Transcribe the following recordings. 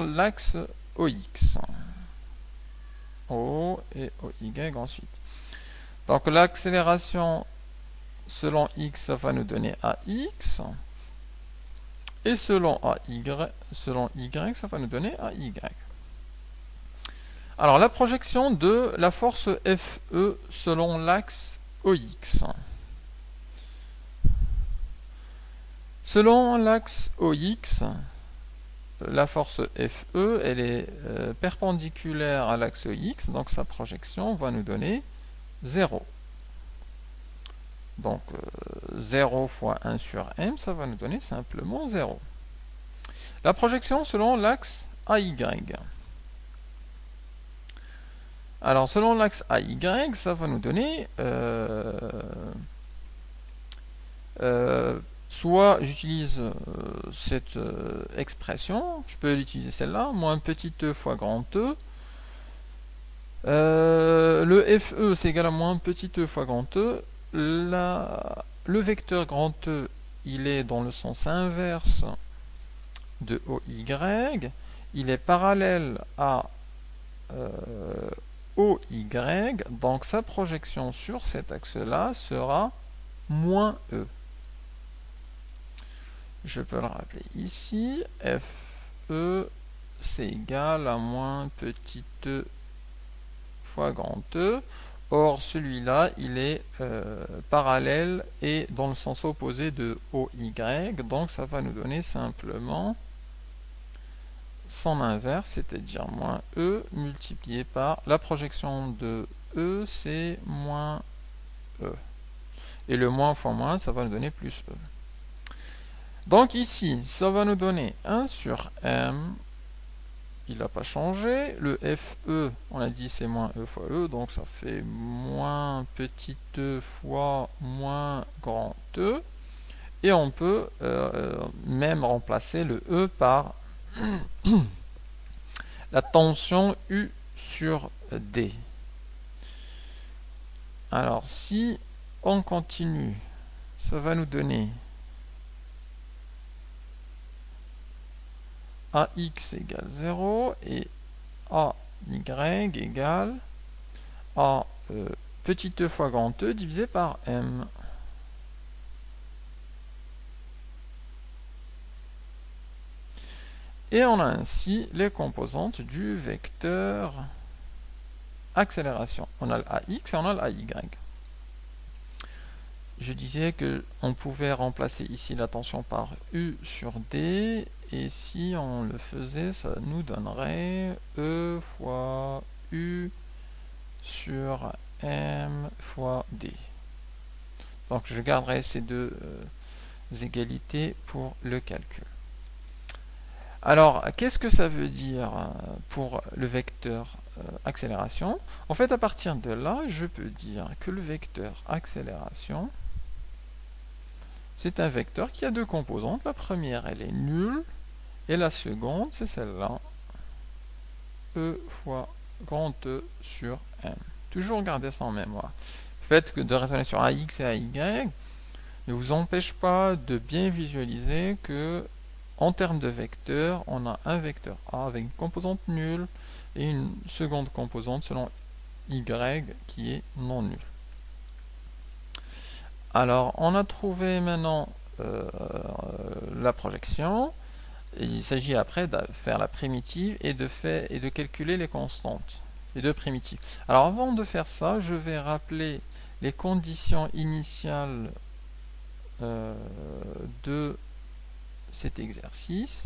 l'axe OX. O et OY ensuite. Donc l'accélération selon X, ça va nous donner AX. Et selon Y, ça va nous donner AY. Alors la projection de la force FE selon l'axe OX. Selon l'axe OX, la force FE, elle est perpendiculaire à l'axe OX, donc sa projection va nous donner 0. Donc 0 fois 1 sur M, ça va nous donner simplement 0. La projection selon l'axe AY. Alors selon l'axe AY, ça va nous donner soit j'utilise cette expression, je peux l'utiliser celle-là, moins petit e fois grand E. Le FE c'est égal à moins petit e fois grand E. Le vecteur grand E, il est dans le sens inverse de OY. Il est parallèle à OY, donc sa projection sur cet axe-là sera moins E. Je peux le rappeler ici, FE c'est égal à moins petit e fois grand E. Or celui-là, il est parallèle et dans le sens opposé de OY, donc ça va nous donner simplement son inverse, c'est-à-dire moins E multiplié par la projection de E, c'est moins E. Et le moins fois moins, ça va nous donner plus E. Donc ici, ça va nous donner 1 sur M. Il n'a pas changé. Le FE, on a dit c'est moins E fois E, donc ça fait moins petit e fois moins grand E. Et on peut même remplacer le E par la tension U sur D. Alors si on continue, ça va nous donner AX égale 0 et AY égale A petit e fois grand E divisé par M. Et on a ainsi les composantes du vecteur accélération. On a l'AX et on a l'AY. Je disais qu'on pouvait remplacer ici la tension par U sur D, et si on le faisait, ça nous donnerait E fois U sur M fois D. Donc je garderai ces deux égalités pour le calcul. Alors, qu'est-ce que ça veut dire pour le vecteur accélération? En fait, à partir de là, je peux dire que le vecteur accélération, c'est un vecteur qui a deux composantes. La première, elle est nulle, et la seconde, c'est celle-là, E fois grand E sur M. Toujours garder ça en mémoire. Le fait que de raisonner sur AX et AY ne vous empêche pas de bien visualiser que en termes de vecteurs, on a un vecteur A avec une composante nulle et une seconde composante selon Y qui est non nulle. Alors, on a trouvé maintenant la projection. Il s'agit après de faire la primitive et de calculer les constantes, les deux primitives. Alors, avant de faire ça, je vais rappeler les conditions initiales de cet exercice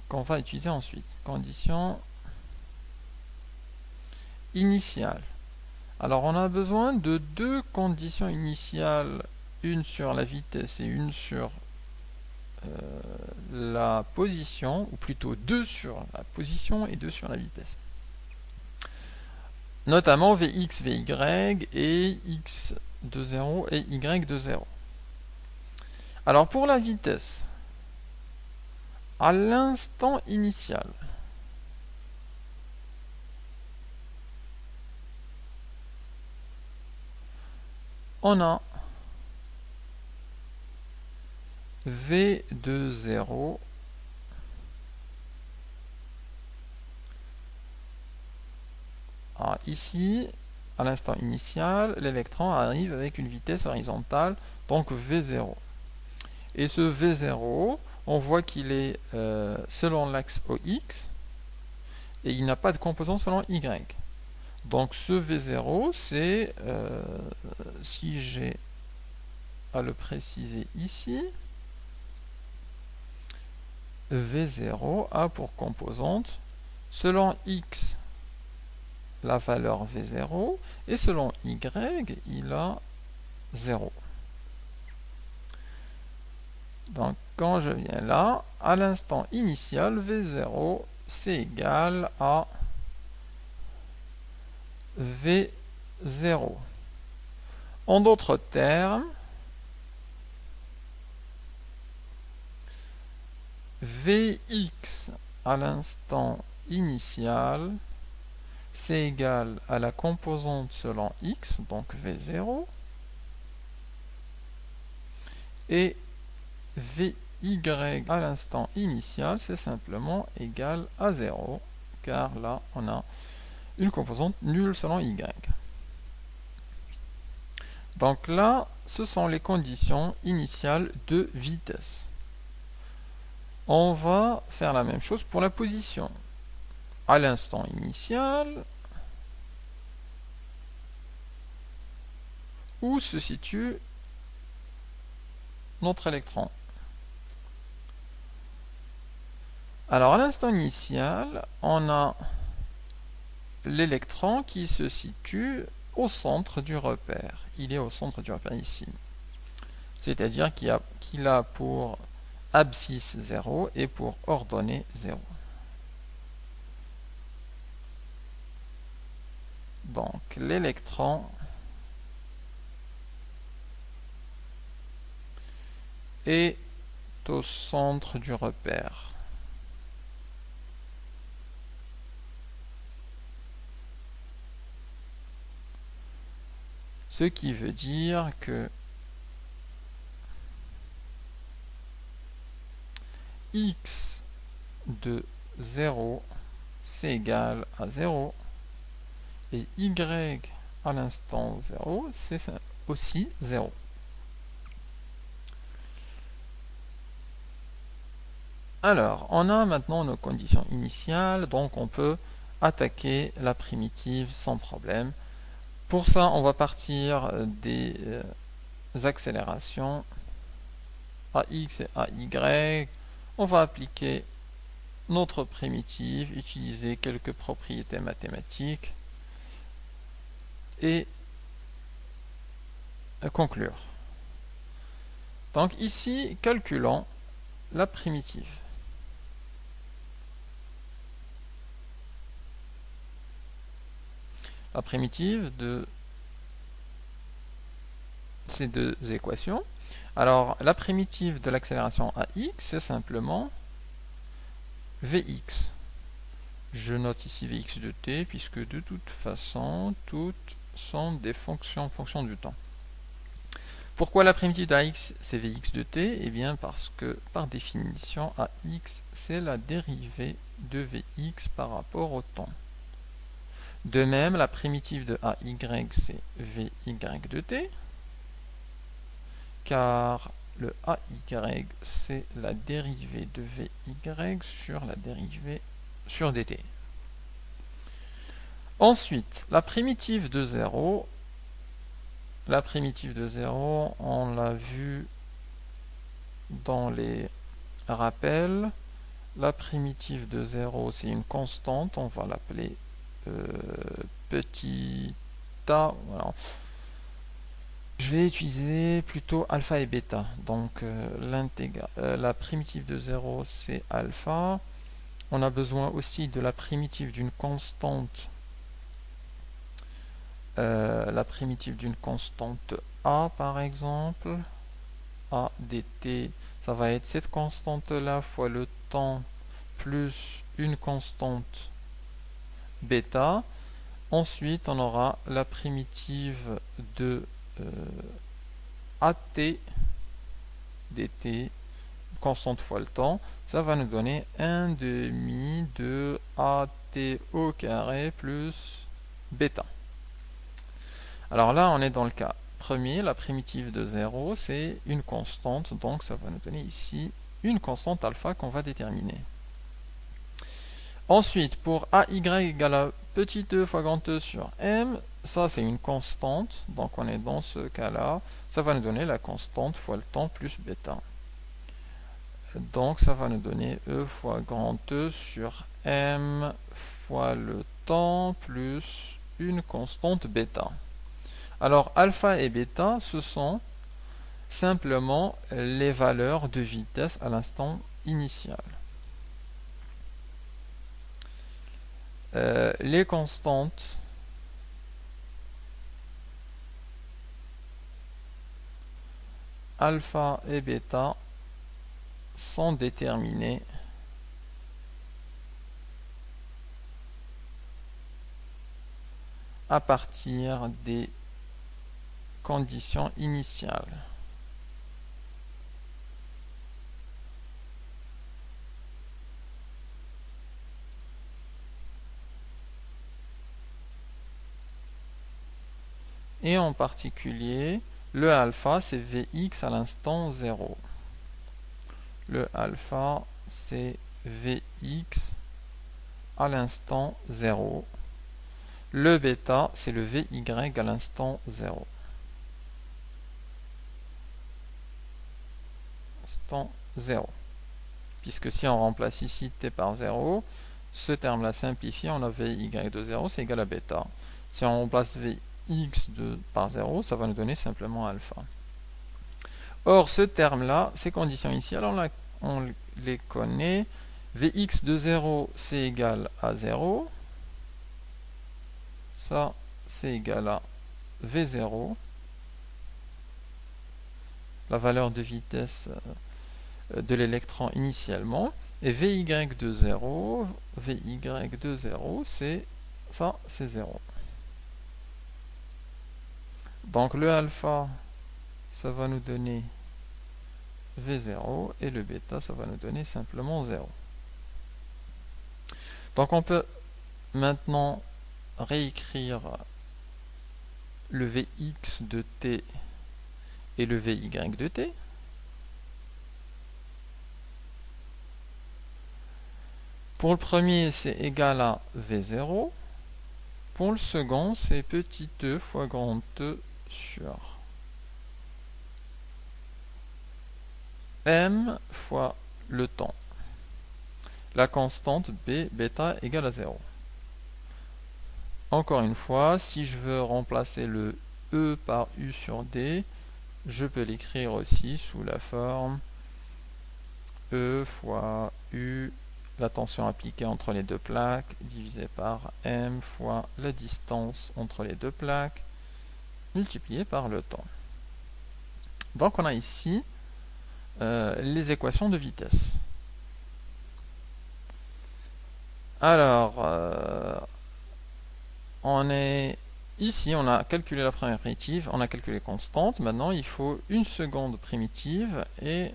qu'on va utiliser ensuite. Conditions initiales. Alors on a besoin de deux conditions initiales, une sur la vitesse et une sur la position, ou plutôt deux sur la position et deux sur la vitesse. Notamment Vx, Vy et x de 0 et y de 0. Alors pour la vitesse, à l'instant initial, on a V de 0 ici, à l'instant initial, l'électron arrive avec une vitesse horizontale, donc V0. Et ce V0, on voit qu'il est selon l'axe OX, et il n'a pas de composant selon Y. Donc ce V0, c'est, si j'ai à le préciser ici, V0 a pour composante, selon X, la valeur V0, et selon Y, il a 0. Donc quand je viens là, à l'instant initial, V0, c'est égal à V0. En d'autres termes, Vx à l'instant initial, c'est égal à la composante selon x, donc V0, et Vy à l'instant initial, c'est simplement égal à 0, car là, on a une composante nulle selon y. Donc là, ce sont les conditions initiales de vitesse. On va faire la même chose pour la position. À l'instant initial, où se situe notre électron? Alors à l'instant initial, on a l'électron qui se situe au centre du repère. Il est au centre du repère ici. C'est-à-dire qu'il a pour abscisse 0 et pour ordonnée 0. Donc l'électron est au centre du repère. Ce qui veut dire que x de 0, c'est égal à 0, et y à l'instant 0, c'est aussi 0. Alors, on a maintenant nos conditions initiales, donc on peut attaquer la primitive sans problème. Pour ça, on va partir des accélérations AX et AY. On va appliquer notre primitive, utiliser quelques propriétés mathématiques et conclure. Donc ici, calculons la primitive. La primitive de ces deux équations. Alors, la primitive de l'accélération AX, c'est simplement Vx. Je note ici Vx de t, puisque de toute façon, toutes sont des fonctions en fonction du temps. Pourquoi la primitive d'AX, c'est Vx de t? Eh bien, parce que, par définition, AX, c'est la dérivée de Vx par rapport au temps. De même, la primitive de AY, c'est Vy de t, car le AY, c'est la dérivée de Vy sur la dérivée sur dt. Ensuite, la primitive de 0, on l'a vu dans les rappels. La primitive de 0, c'est une constante, on va l'appeler petit a. Voilà. Je vais utiliser plutôt alpha et bêta. Donc la primitive de 0, c'est alpha. On a besoin aussi de la primitive d'une constante. La primitive d'une constante a, par exemple. A dt, ça va être cette constante-là fois le temps plus une constante bêta. Ensuite, on aura la primitive de at dt, constante fois le temps. Ça va nous donner 1 demi de at au carré plus bêta. Alors là, on est dans le cas premier, la primitive de 0, c'est une constante, donc ça va nous donner ici une constante alpha qu'on va déterminer. Ensuite, pour AY égale à petit e fois grand E sur M, ça c'est une constante, donc on est dans ce cas-là, ça va nous donner la constante fois le temps plus bêta. Donc ça va nous donner E fois grand E sur M fois le temps plus une constante bêta. Alors alpha et bêta, ce sont simplement les valeurs de vitesse à l'instant initial. Les constantes alpha et bêta sont déterminées à partir des conditions initiales. Et en particulier, le alpha, c'est Vx à l'instant 0. Le alpha, c'est Vx à l'instant 0. Le bêta, c'est le Vy à l'instant 0. Instant 0. Puisque si on remplace ici t par 0, ce terme-là simplifie, on a Vy de 0, c'est égal à bêta. Si on remplace Vx par 0, ça va nous donner simplement alpha. Or, ce terme-là, ces conditions initiales, on les connaît. Vx de 0, c'est égal à 0. Ça, c'est égal à V0. La valeur de vitesse de l'électron initialement. Et Vy de 0, c'est ça, c'est 0. Donc le alpha, ça va nous donner V0 et le bêta, ça va nous donner simplement 0. Donc on peut maintenant réécrire le Vx de t et le Vy de t. Pour le premier, c'est égal à V0. Pour le second, c'est petit e fois grand E sur M fois le temps. La constante B, bêta, égale à 0. Encore une fois, si je veux remplacer le E par U sur D, je peux l'écrire aussi sous la forme E fois U, la tension appliquée entre les deux plaques, divisé par M fois la distance entre les deux plaques, multiplié par le temps. Donc on a ici les équations de vitesse. Alors, ici, on a calculé la première primitive, on a calculé les constantes. Maintenant, il faut une seconde primitive et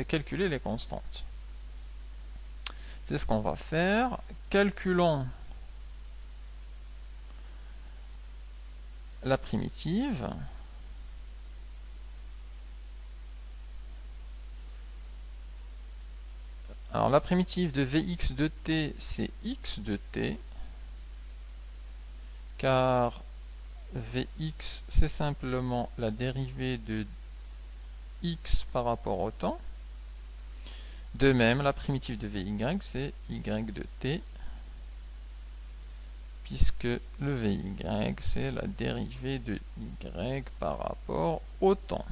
calculer les constantes. C'est ce qu'on va faire. Calculons la primitive. Alors, la primitive de Vx de t, c'est x de t, car Vx, c'est simplement la dérivée de x par rapport au temps. De même, la primitive de Vy, c'est y de t, puisque le Vy, c'est la dérivée de y par rapport au temps.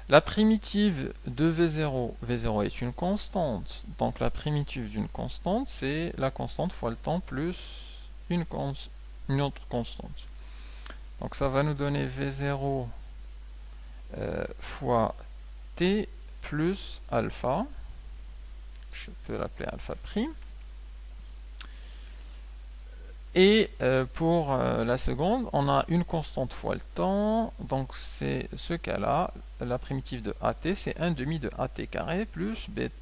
La primitive de V0, V0 est une constante, donc la primitive d'une constante, c'est la constante fois le temps plus une autre constante. Donc ça va nous donner V0 fois t plus alpha, je peux l'appeler alpha prime. Et pour la seconde, on a une constante fois le temps, donc c'est ce cas-là, la primitive de AT, c'est 1/2 de AT carré plus bêta.